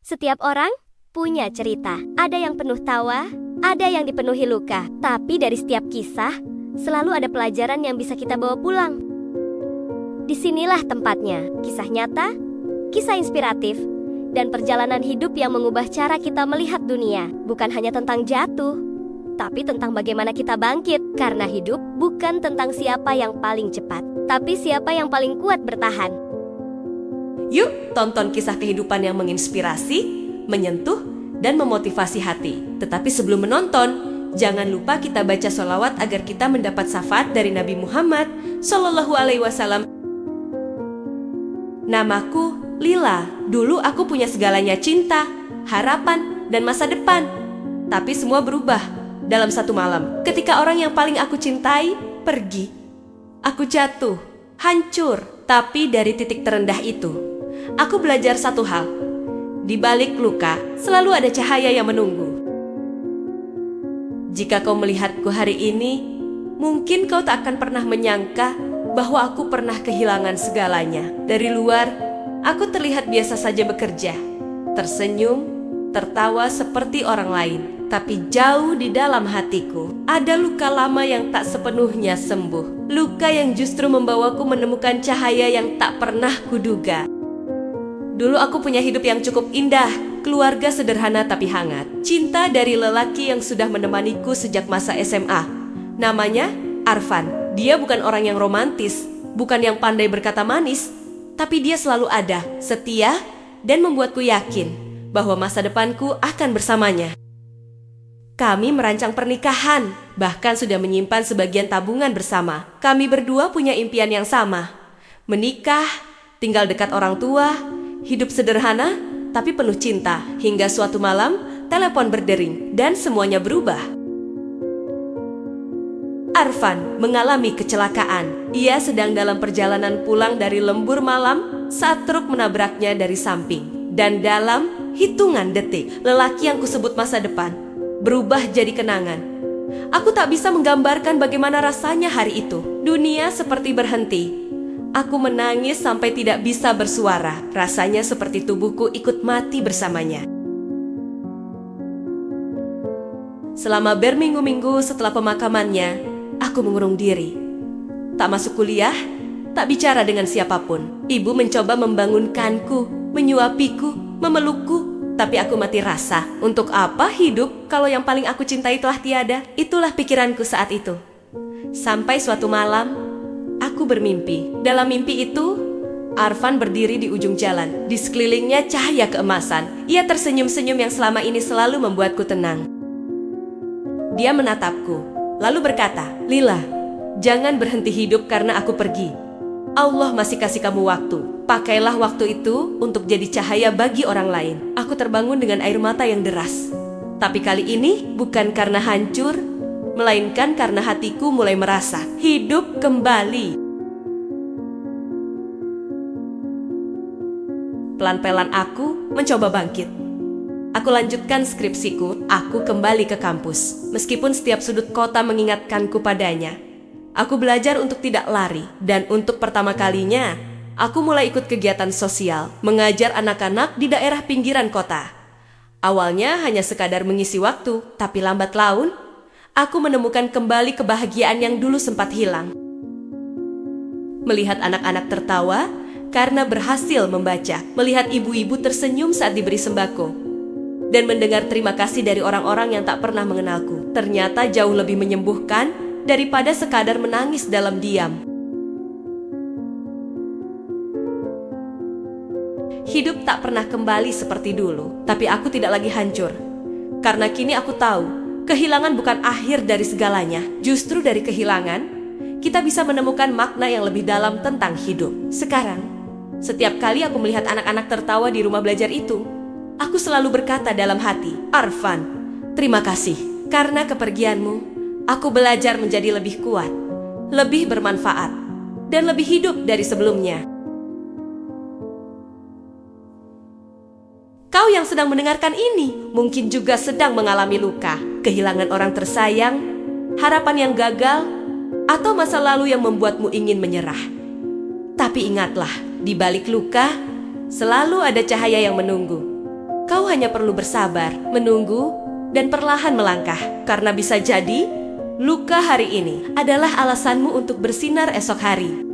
Setiap orang punya cerita. Ada yang penuh tawa, ada yang dipenuhi luka. Tapi dari setiap kisah, selalu ada pelajaran yang bisa kita bawa pulang. Disinilah tempatnya, kisah nyata, kisah inspiratif, dan perjalanan hidup yang mengubah cara kita melihat dunia. Bukan hanya tentang jatuh, tapi tentang bagaimana kita bangkit. Karena hidup bukan tentang siapa yang paling cepat, tapi siapa yang paling kuat bertahan. Yuk, tonton kisah kehidupan yang menginspirasi, menyentuh, dan memotivasi hati. Tetapi sebelum menonton, jangan lupa kita baca sholawat agar kita mendapat syafaat dari Nabi Muhammad SAW. Namaku Lila. Dulu aku punya segalanya, cinta, harapan, dan masa depan. Tapi semua berubah dalam satu malam. Ketika orang yang paling aku cintai pergi, aku jatuh, hancur. Tapi dari titik terendah itu, aku belajar satu hal. Di balik luka, selalu ada cahaya yang menunggu. Jika kau melihatku hari ini, mungkin kau tak akan pernah menyangka bahwa aku pernah kehilangan segalanya. Dari luar, aku terlihat biasa saja bekerja, tersenyum, tertawa seperti orang lain. Tapi jauh di dalam hatiku, ada luka lama yang tak sepenuhnya sembuh. Luka yang justru membawaku menemukan cahaya yang tak pernah kuduga. Dulu aku punya hidup yang cukup indah, keluarga sederhana tapi hangat. Cinta dari lelaki yang sudah menemaniku sejak masa SMA. Namanya Arfan. Dia bukan orang yang romantis, bukan yang pandai berkata manis, tapi dia selalu ada, setia, dan membuatku yakin bahwa masa depanku akan bersamanya. Kami merancang pernikahan, bahkan sudah menyimpan sebagian tabungan bersama. Kami berdua punya impian yang sama, menikah, tinggal dekat orang tua, hidup sederhana tapi penuh cinta. Hingga suatu malam, telepon berdering dan semuanya berubah. Arfan mengalami kecelakaan. Ia sedang dalam perjalanan pulang dari lembur malam saat truk menabraknya dari samping. Dan dalam hitungan detik, lelaki yang kusebut masa depan berubah jadi kenangan. Aku tak bisa menggambarkan bagaimana rasanya hari itu. Dunia seperti berhenti. Aku menangis sampai tidak bisa bersuara. Rasanya seperti tubuhku ikut mati bersamanya. Selama berminggu-minggu setelah pemakamannya, aku mengurung diri. Tak masuk kuliah, tak bicara dengan siapapun. Ibu mencoba membangunkanku, menyuapiku, memelukku. Tapi aku mati rasa. Untuk apa hidup kalau yang paling aku cintai telah tiada? Itulah pikiranku saat itu. Sampai suatu malam, aku bermimpi. Dalam mimpi itu, Arfan berdiri di ujung jalan. Di sekelilingnya cahaya keemasan. Ia tersenyum-senyum yang selama ini selalu membuatku tenang. Dia menatapku, lalu berkata, "Lila, jangan berhenti hidup karena aku pergi. Allah masih kasih kamu waktu. Pakailah waktu itu untuk jadi cahaya bagi orang lain." Aku terbangun dengan air mata yang deras. Tapi kali ini bukan karena hancur, melainkan karena hatiku mulai merasa hidup kembali. Pelan-pelan aku mencoba bangkit. Aku lanjutkan skripsiku, aku kembali ke kampus. Meskipun setiap sudut kota mengingatkanku padanya, aku belajar untuk tidak lari. Dan untuk pertama kalinya, aku mulai ikut kegiatan sosial, mengajar anak-anak di daerah pinggiran kota. Awalnya hanya sekadar mengisi waktu, tapi lambat laun, aku menemukan kembali kebahagiaan yang dulu sempat hilang. Melihat anak-anak tertawa karena berhasil membaca, melihat ibu-ibu tersenyum saat diberi sembako, dan mendengar terima kasih dari orang-orang yang tak pernah mengenalku, ternyata jauh lebih menyembuhkan daripada sekadar menangis dalam diam. Hidup tak pernah kembali seperti dulu, tapi aku tidak lagi hancur. Karena kini aku tahu, kehilangan bukan akhir dari segalanya. Justru dari kehilangan, kita bisa menemukan makna yang lebih dalam tentang hidup. Sekarang, setiap kali aku melihat anak-anak tertawa di rumah belajar itu, aku selalu berkata dalam hati, "Arfan, terima kasih. Karena kepergianmu, aku belajar menjadi lebih kuat, lebih bermanfaat, dan lebih hidup dari sebelumnya." Kau yang sedang mendengarkan ini mungkin juga sedang mengalami luka, kehilangan orang tersayang, harapan yang gagal, atau masa lalu yang membuatmu ingin menyerah. Tapi ingatlah, di balik luka selalu ada cahaya yang menunggu. Kau hanya perlu bersabar, menunggu, dan perlahan melangkah. Karena bisa jadi, luka hari ini adalah alasanmu untuk bersinar esok hari.